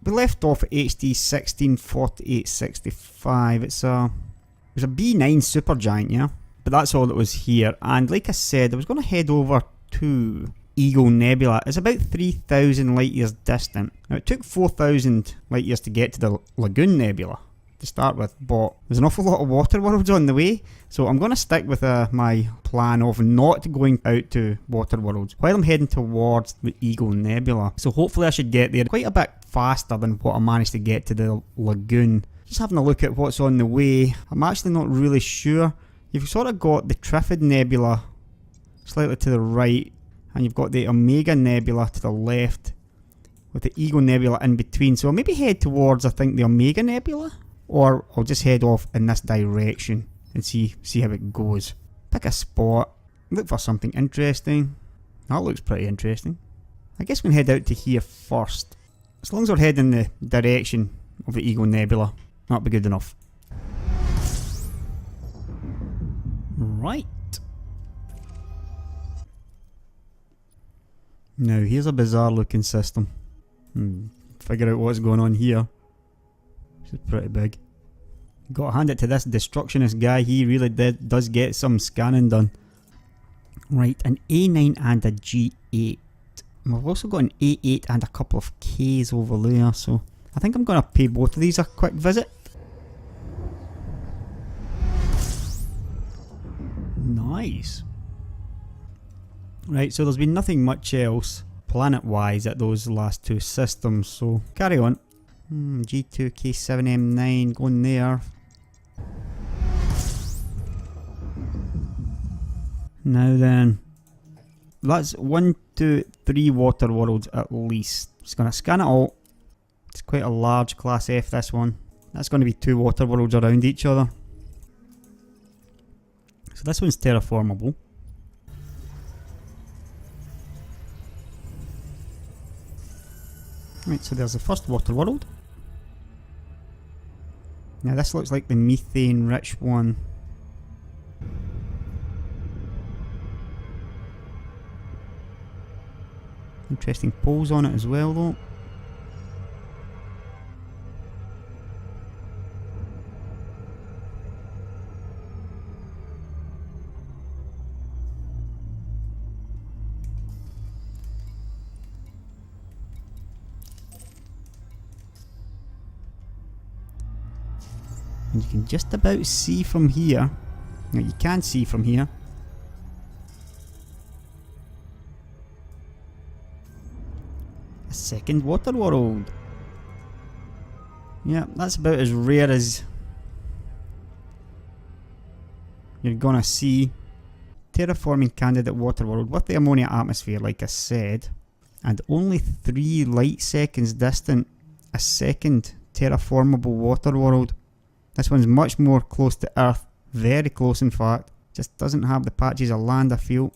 we left off at HD 164865. It was a B9 supergiant, yeah? But that's all that was here. And like I said, I was going to head over to Eagle Nebula. It's about 3,000 light years distant. Now it took 4,000 light years to get to the Lagoon Nebula to start with, but there's an awful lot of water worlds on the way, so I'm going to stick with my plan of not going out to water worlds while I'm heading towards the Eagle Nebula. So hopefully I should get there quite a bit faster than what I managed to get to the Lagoon. Just having a look at what's on the way, I'm actually not really sure. You've sort of got the Trifid Nebula slightly to the right, and you've got the Omega Nebula to the left, with the Eagle Nebula in between. So I'll maybe head towards, I think, the Omega Nebula, or I'll just head off in this direction and see how it goes. Pick a spot, look for something interesting. That looks pretty interesting. I guess we can head out to here first. As long as we're heading in the direction of the Eagle Nebula, that'll be good enough. Right. Now here's a bizarre looking system. Figure out what's going on here. This is pretty big. Got to hand it to this destructionist guy, he really does get some scanning done. Right, an A9 and a G8. And we've also got an A8 and a couple of Ks over there, so I think I'm going to pay both of these a quick visit. Nice. Right, so there's been nothing much else planet-wise at those last two systems, so carry on. G2K7M9 going there. Now then, that's 1, 2, 3 water worlds at least. Just going to scan it all. It's quite a large class F, this one. That's going to be 2 water worlds around each other. So this one's terraformable. Right, so there's the first water world. Now this looks like the methane rich one. Interesting poles on it as well though. And you can just about see from here. No, you can see from here. A second water world. Yeah, that's about as rare as you're gonna see. Terraforming candidate water world with the ammonia atmosphere, like I said, and only 3 light seconds distant. A second terraformable water world. This one's much more close to Earth, very close in fact, just doesn't have the patches of land I feel.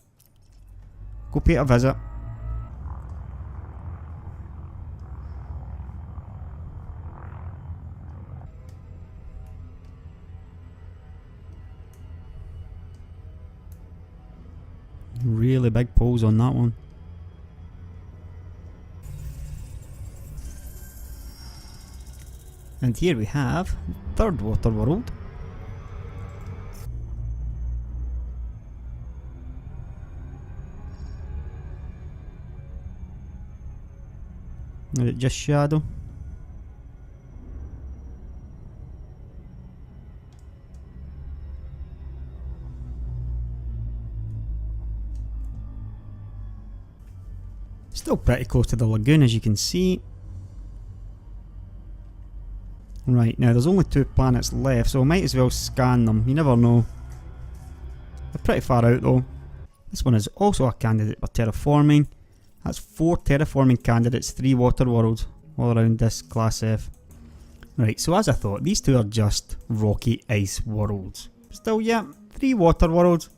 Go pay it a visit. Really big poles on that one. And here we have third water world. Is it just shadow? Still pretty close to the lagoon, as you can see. Right, now there's only 2 planets left, so I might as well scan them. You never know. They're pretty far out though. This one is also a candidate for terraforming. That's 4 terraforming candidates, 3 water worlds all around this class F. Right, so as I thought, these 2 are just rocky ice worlds. Still, yeah, 3 water worlds.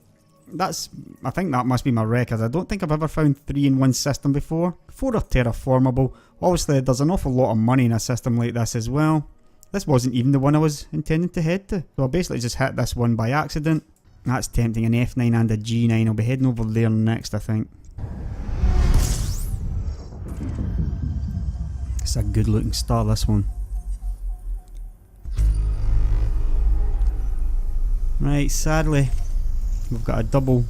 I think that must be my record. I don't think I've ever found 3 in one system before. 4 are terraformable. Obviously there's an awful lot of money in a system like this as well. This wasn't even the one I was intending to head to. So I basically just hit this one by accident. That's tempting, an F9 and a G9. I'll be heading over there next, I think. It's a good looking star, this one. Right, sadly, we've got a double,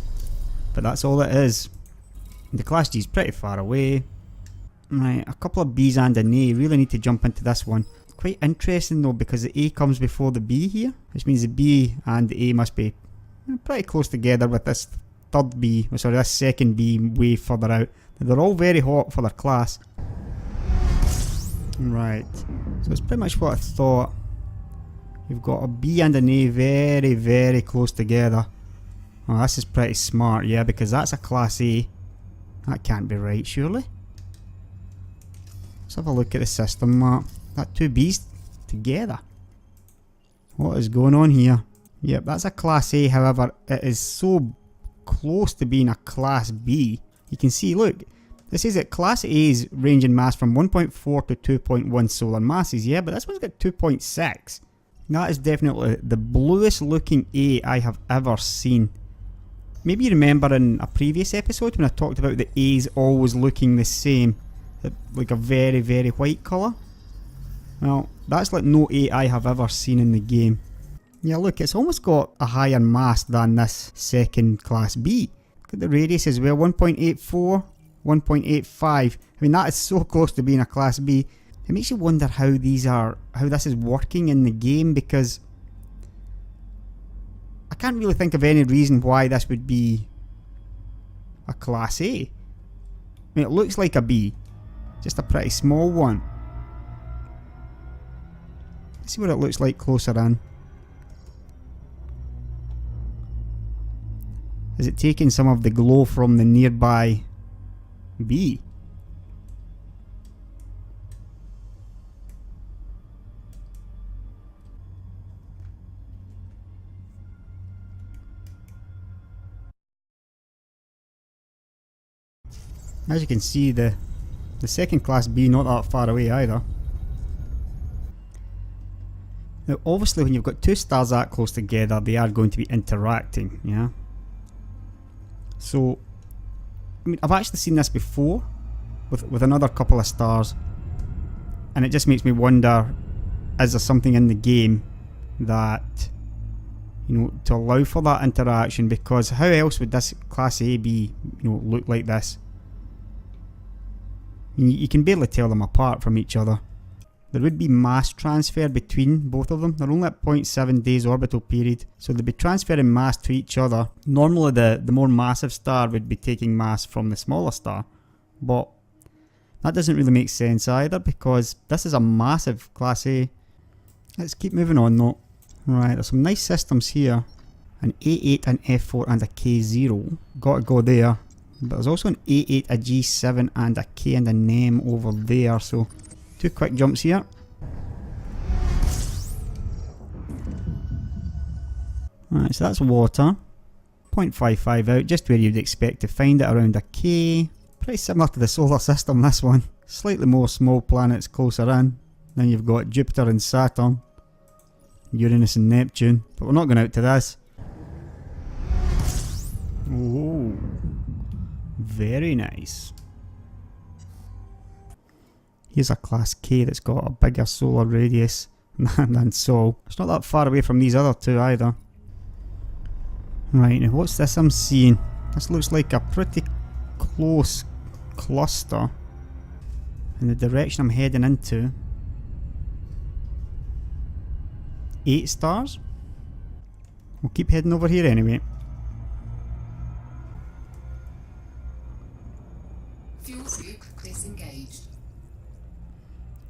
but that's all it is. The Class G is pretty far away. Right, a couple of B's and an A. Really need to jump into this one. Quite interesting though, because the A comes before the B here, which means the B and the A must be pretty close together, with this third B, sorry, this second B way further out. They're all very hot for their class. Right, so it's pretty much what I thought. You've got a B and an A very, very close together. Oh, this is pretty smart, yeah, because that's a Class A. That can't be right, surely. Let's have a look at the system map. That two B's together. What is going on here? Yep, that's a Class A, however, it is so close to being a Class B. You can see, look, this is that Class A's range in mass from 1.4 to 2.1 solar masses, yeah, but this one's got 2.6. That is definitely the bluest looking A I have ever seen. Maybe you remember in a previous episode when I talked about the A's always looking the same, like a very, very white colour. Well, that's like no A I have ever seen in the game. Yeah, look, it's almost got a higher mass than this second Class B. Look at the radius as well, 1.84, 1.85. I mean, that is so close to being a Class B. It makes you wonder how this is working in the game, because I can't really think of any reason why this would be a Class A. I mean, it looks like a B, just a pretty small one. Let's see what it looks like closer in. Is it taking some of the glow from the nearby B? As you can see, the second Class B not that far away either. Now obviously when you've got two stars that close together, they are going to be interacting, yeah? So, I mean, I've actually seen this before with another couple of stars, and it just makes me wonder, is there something in the game that, you know, to allow for that interaction? Because how else would this Class A be, you know, look like this? You can barely tell them apart from each other. There would be mass transfer between both of them. They're only at 0.7 days orbital period, so they'd be transferring mass to each other. Normally the more massive star would be taking mass from the smaller star, but that doesn't really make sense either, because this is a massive Class A. Let's keep moving on though. Right, there's some nice systems here. An A8, an F4 and a K0. Gotta go there. But there's also an A8, a G7 and a K and an M over there, so two quick jumps here. Right, so that's water. 0.55 out, just where you'd expect to find it around a K. Pretty similar to the solar system, this one. Slightly more small planets closer in. Then you've got Jupiter and Saturn, Uranus and Neptune. But we're not going out to this. Oh, very nice. Here's a Class K that's got a bigger solar radius than Sol. It's not that far away from these other two either. Right, now what's this I'm seeing? This looks like a pretty close cluster in the direction I'm heading into. 8 stars? We'll keep heading over here anyway. Fuel group disengaged.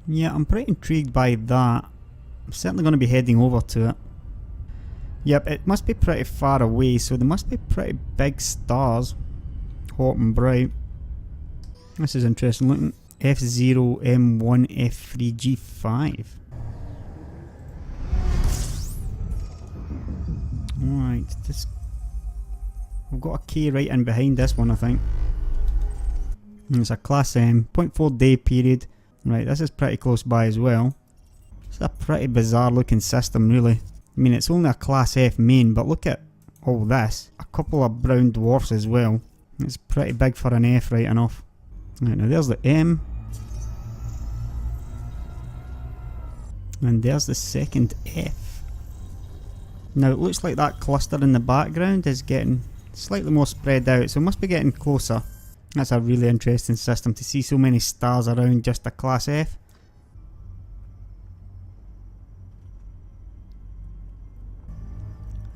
Yeah, I'm pretty intrigued by that. I'm certainly going to be heading over to it. Yep, it must be pretty far away, so there must be pretty big stars. Hot and bright. This is interesting looking. F0, M1, F3, G5. Alright, this... we've got a K right in behind this one, I think. And it's a Class M, 0.4 day period. Right, this is pretty close by as well. It's a pretty bizarre looking system, really. I mean, it's only a Class F main, but look at all this. A couple of brown dwarfs as well. It's pretty big for an F right enough. Right, now there's the M. And there's the second F. Now it looks like that cluster in the background is getting slightly more spread out, so it must be getting closer. That's a really interesting system to see so many stars around just a class F.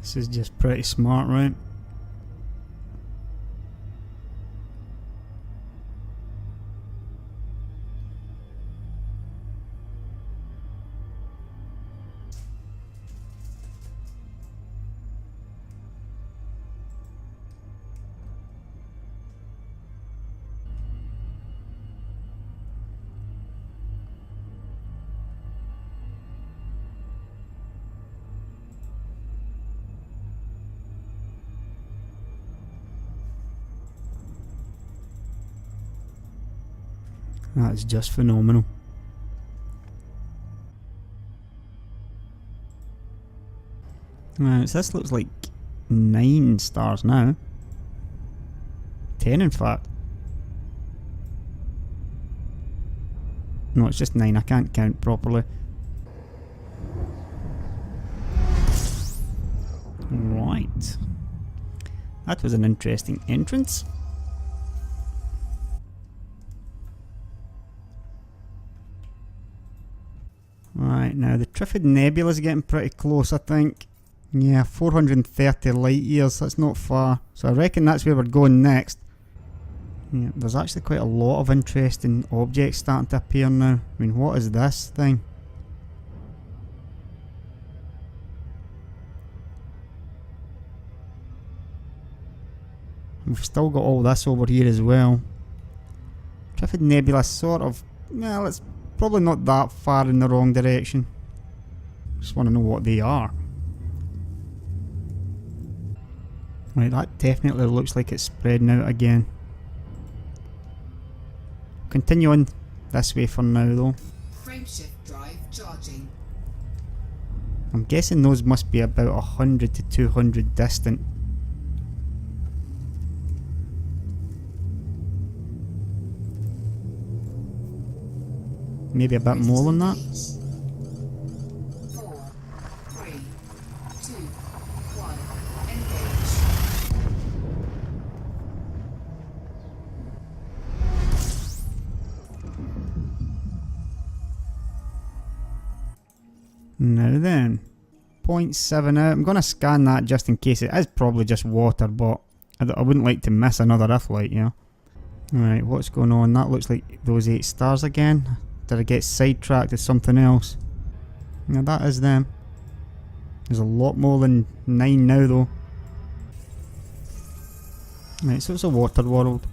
This is just pretty smart, right? That's just phenomenal. Right, so this looks like 9 stars now. 10 in fact. No, it's just 9, I can't count properly. Right. That was an interesting entrance. Right, now the Trifid Nebula is getting pretty close, I think. Yeah, 430 light years, that's not far. So I reckon that's where we're going next. Yeah, there's actually quite a lot of interesting objects starting to appear now. I mean, what is this thing? We've still got all this over here as well. Trifid Nebula sort of, well, it's probably not that far in the wrong direction. Just want to know what they are. Right, that definitely looks like it's spreading out again. Continue on this way for now though. Frameshift drive charging. I'm guessing those must be about 100 to 200 distant. Maybe a bit more than that. 4, 3, 2, 1, engage. Now then, 0.7 out. I'm going to scan that just in case. It is probably just water, but I wouldn't like to miss another Earthlight, you know. Right, what's going on? That looks like those 8 stars again. Did I get sidetracked to something else? Now that is them. There's a lot more than 9 now though. Right, so it's a water world.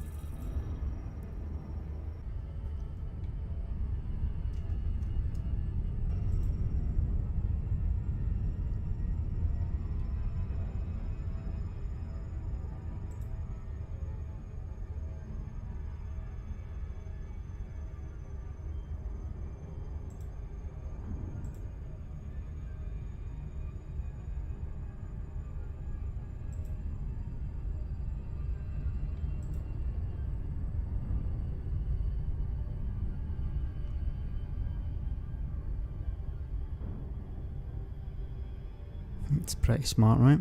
It's pretty smart, right?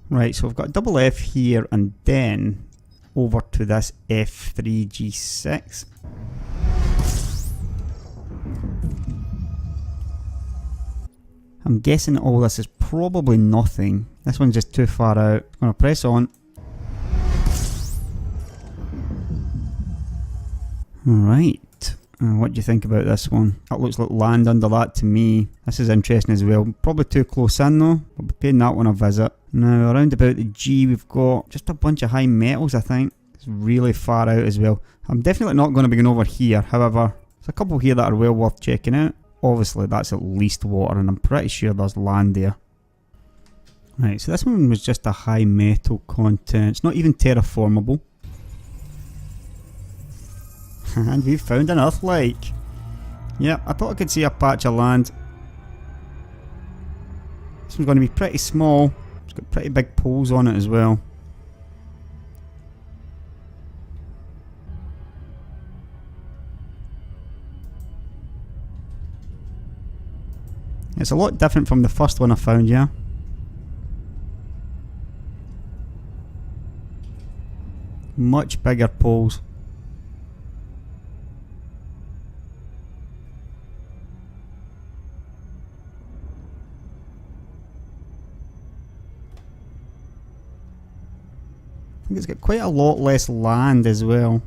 Right, so we've got double F here and then over to this F3G6. I'm guessing all this is probably nothing. This one's just too far out. I'm going to press on. Alright. What do you think about this one? That looks like land under that to me. This is interesting as well. Probably too close in though. We'll be paying that one a visit. Now around about the G we've got just a bunch of high metals I think. It's really far out as well. I'm definitely not going to be going over here. However, there's a couple here that are well worth checking out. Obviously that's at least water and I'm pretty sure there's land there. Right, so this one was just a high metal content. It's not even terraformable. And we've found an Earth-like. Yep, I thought I could see a patch of land. This one's going to be pretty small. It's got pretty big poles on it as well. It's a lot different from the first one I found, yeah. Much bigger poles. I think it's got quite a lot less land as well.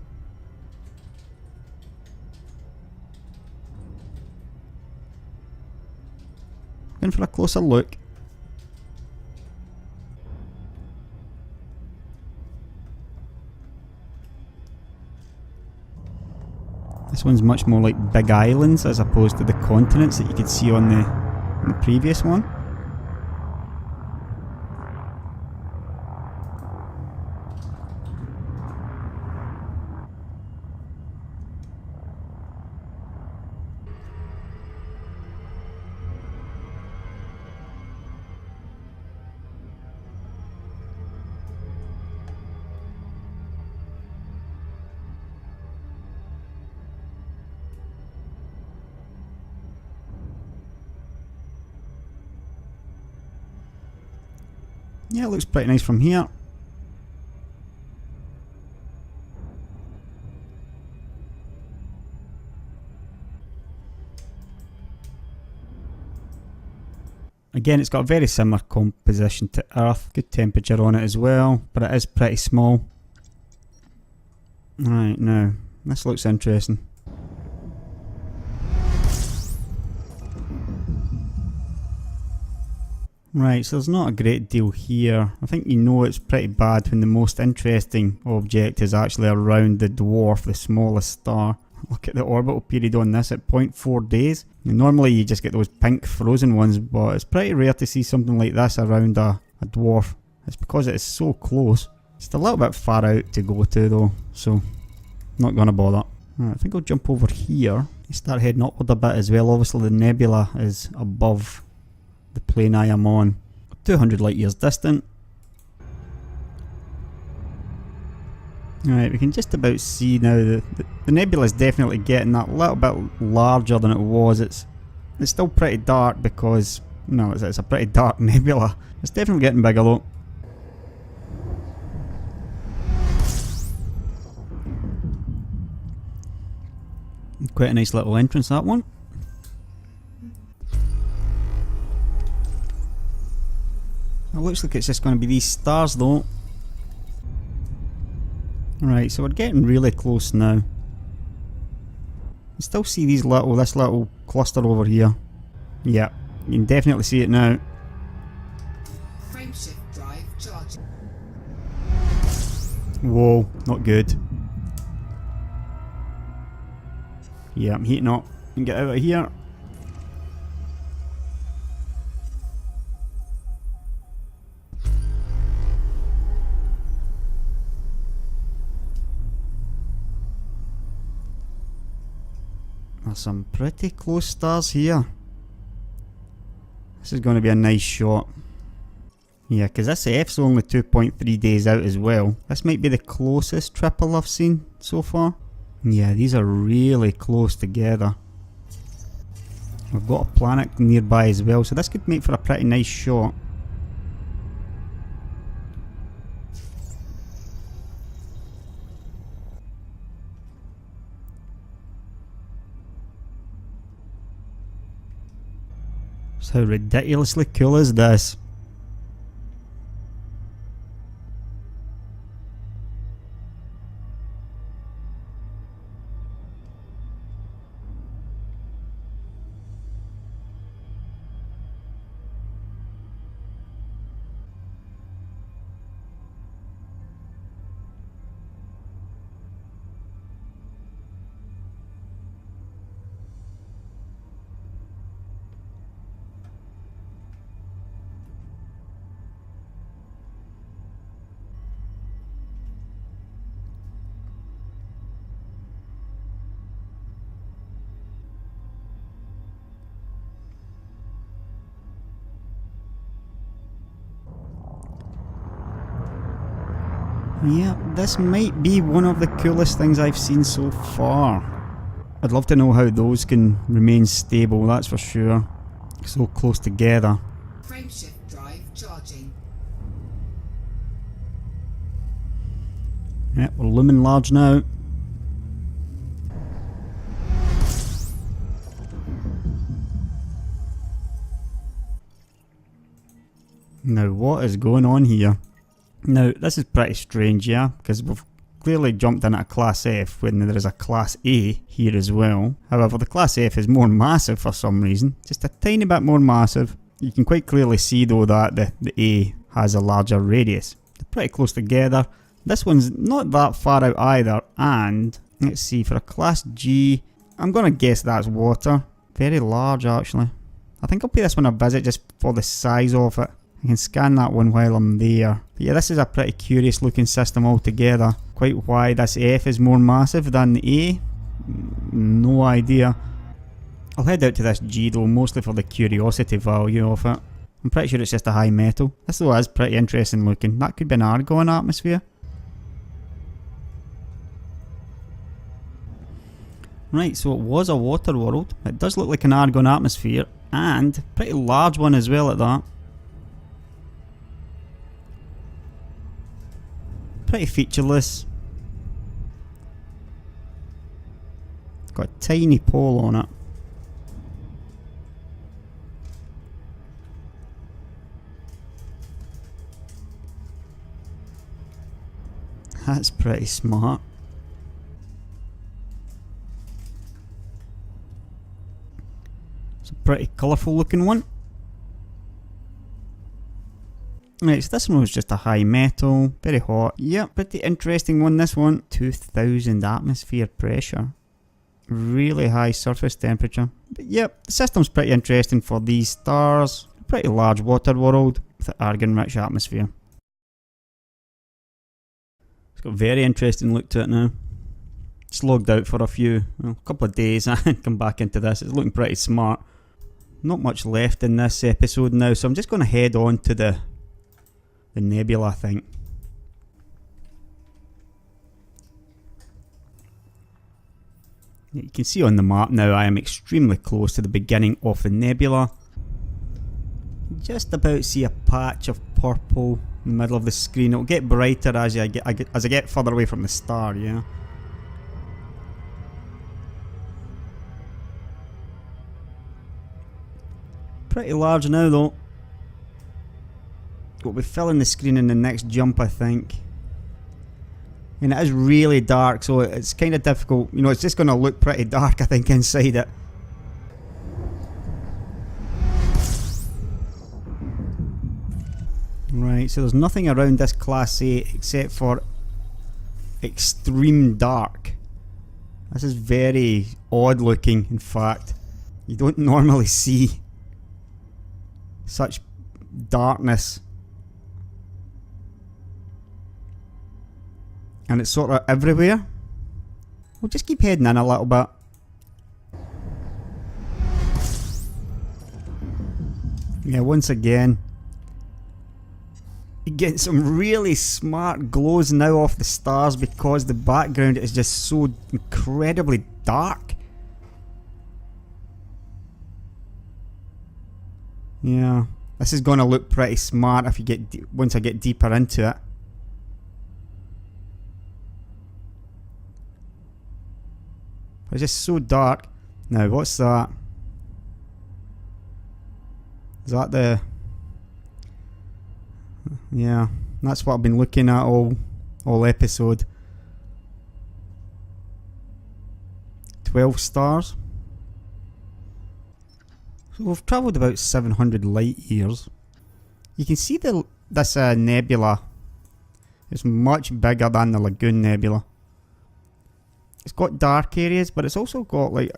Going for a closer look. This one's much more like big islands as opposed to the continents that you could see on the previous one. Yeah, it looks pretty nice from here. Again, it's got a very similar composition to Earth. Good temperature on it as well, but it is pretty small. Right, now, this looks interesting. Right, so there's not a great deal here. I think you know it's pretty bad when the most interesting object is actually around the dwarf, the smallest star. Look at the orbital period on this at 0.4 days. Normally you just get those pink frozen ones, but it's pretty rare to see something like this around a dwarf. It's because it is so close. It's a little bit far out to go to though, so not gonna bother. Right, I think I'll jump over here. Start heading upward a bit as well. Obviously the nebula is above the plane I am on. 200 light years distant. Right, we can just about see now that the nebula is definitely getting that little bit larger than it was. It's still pretty dark because, no, it's a pretty dark nebula. It's definitely getting bigger though. Quite a nice little entrance, that one. It looks like it's just going to be these stars though. Right, so we're getting really close now. You still see this little cluster over here. Yeah, you can definitely see it now. Frameshift drive charging. Whoa, not good. Yeah, I'm heating up. And get out of here. There's some pretty close stars here. This is going to be a nice shot. Yeah, because this F's only 2.3 days out as well. This might be the closest triple I've seen so far. Yeah, these are really close together. We've got a planet nearby as well, so this could make for a pretty nice shot. So how ridiculously cool is this? Yeah, this might be one of the coolest things I've seen so far. I'd love to know how those can remain stable, that's for sure. So close together. Frameshift drive charging. Yeah, we're looming large now. Now what is going on here? Now this is pretty strange, yeah, because we've clearly jumped in at a class F when there is a class A here as well. However, the class F is more massive for some reason, just a tiny bit more massive. You can quite clearly see though that the A has a larger radius. They're pretty close together. This one's not that far out either, and let's see, for a class G, I'm gonna guess that's water. Very large actually. I think I'll pay this one a visit just for the size of it. I can scan that one while I'm there. But yeah, this is a pretty curious looking system altogether. Quite why this F is more massive than the A, no idea. I'll head out to this G though, mostly for the curiosity value of it. I'm pretty sure it's just a high metal. This though is pretty interesting looking. That could be an argon atmosphere. Right, so it was a water world. It does look like an argon atmosphere, and a pretty large one as well at that. Pretty featureless. Got a tiny pole on it. That's pretty smart. It's a pretty colourful looking one. Right, so this one was just a high metal, very hot. Yep, pretty interesting one this one. 2000 atmosphere pressure. Really high surface temperature. But yep, the system's pretty interesting for these stars. A pretty large water world with an argon-rich atmosphere. It's got a very interesting look to it now. It's logged out for a couple of days and come back into this. It's looking pretty smart. Not much left in this episode now, so I'm just going to head on to the nebula, I think. You can see on the map now I am extremely close to the beginning of the nebula. Just about see a patch of purple in the middle of the screen. It'll get brighter as I get further away from the star, yeah. Pretty large now though. We'll be filling the screen in the next jump, I think. And it is really dark, so it's kind of difficult. You know, it's just going to look pretty dark, I think, inside it. Right, so there's nothing around this class A except for extreme dark. This is very odd looking, in fact. You don't normally see such darkness. And it's sort of everywhere. We'll just keep heading in a little bit. Yeah, once again, you get some really smart glows now off the stars because the background is just so incredibly dark. Yeah, this is going to look pretty smart if you get once I get deeper into it. It's just so dark. Now, what's that? Is that the... Yeah, that's what I've been looking at all episode. 12 stars. So we've travelled about 700 light years. You can see this nebula is much bigger than the Lagoon Nebula. It's got dark areas, but it's also got like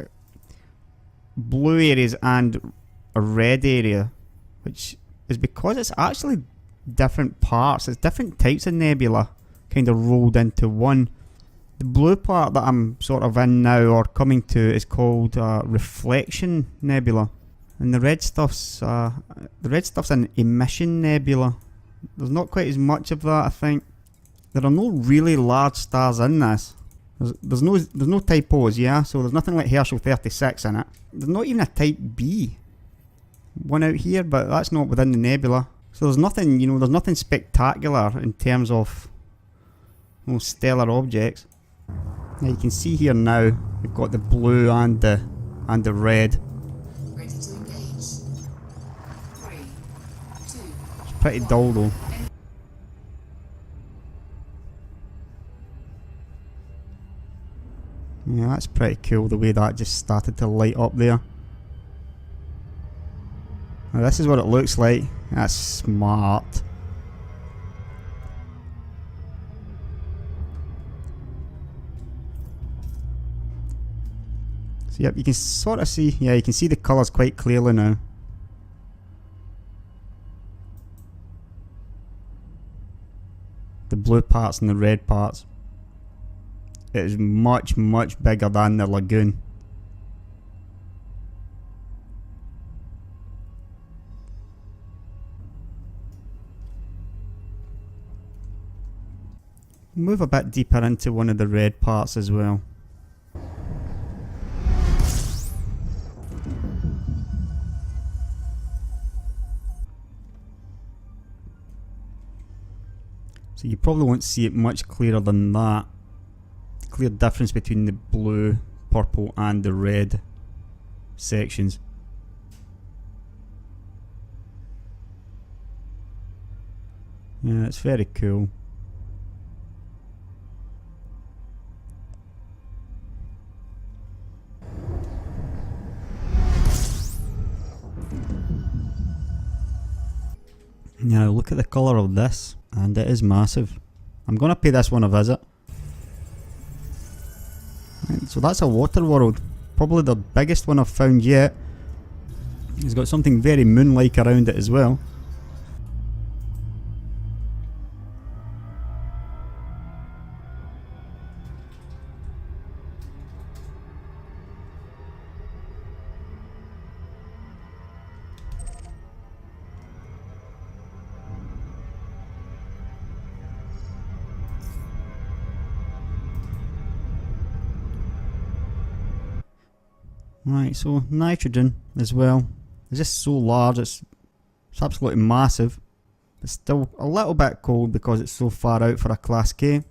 blue areas and a red area, which is because it's actually different parts. It's different types of nebula kind of rolled into one. The blue part that I'm sort of in now or coming to is called Reflection Nebula, and the red stuff's an Emission Nebula. There's not quite as much of that, I think. There are no really large stars in this. There's no type O's, yeah? So there's nothing like Herschel 36 in it. There's not even a type B one out here, but that's not within the nebula. So there's nothing, you know, there's nothing spectacular in terms of, you know, stellar objects. Now you can see here now, we've got the blue and the red. Ready to engage. 3, 2. It's pretty dull though. Yeah, that's pretty cool the way that just started to light up there. Now this is what it looks like. That's smart. So yep, you can sort of see, yeah, you can see the colours quite clearly now. The blue parts and the red parts. It is much, much bigger than the lagoon. Move a bit deeper into one of the red parts as well. So you probably won't see it much clearer than that. Clear difference between the blue, purple and the red sections. Yeah, it's very cool. Now look at the colour of this, and it is massive. I'm going to pay this one a visit. Right, so that's a water world, probably the biggest one I've found yet. It's got something very moon-like around it as well. Right, so nitrogen as well. It's just so large, it's absolutely massive. It's still a little bit cold because it's so far out for a Class K.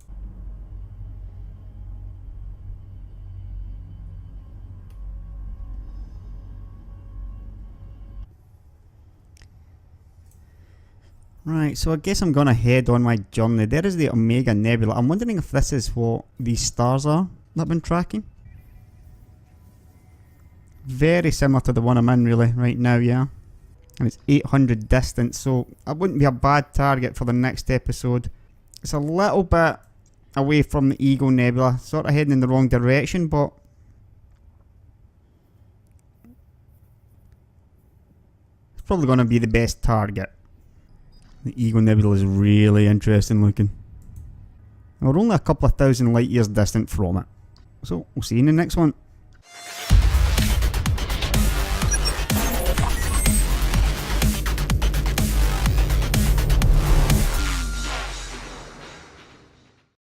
Right, so I guess I'm gonna head on my journey. There is the Omega Nebula. I'm wondering if this is what these stars are that I've been tracking. Very similar to the one I'm in really right now, yeah. And it's 800 distance, so that wouldn't be a bad target for the next episode. It's a little bit away from the Ego Nebula, sort of heading in the wrong direction, but it's probably going to be the best target. The Ego Nebula is really interesting looking. We're only a couple of thousand light years distant from it. So we'll see you in the next one.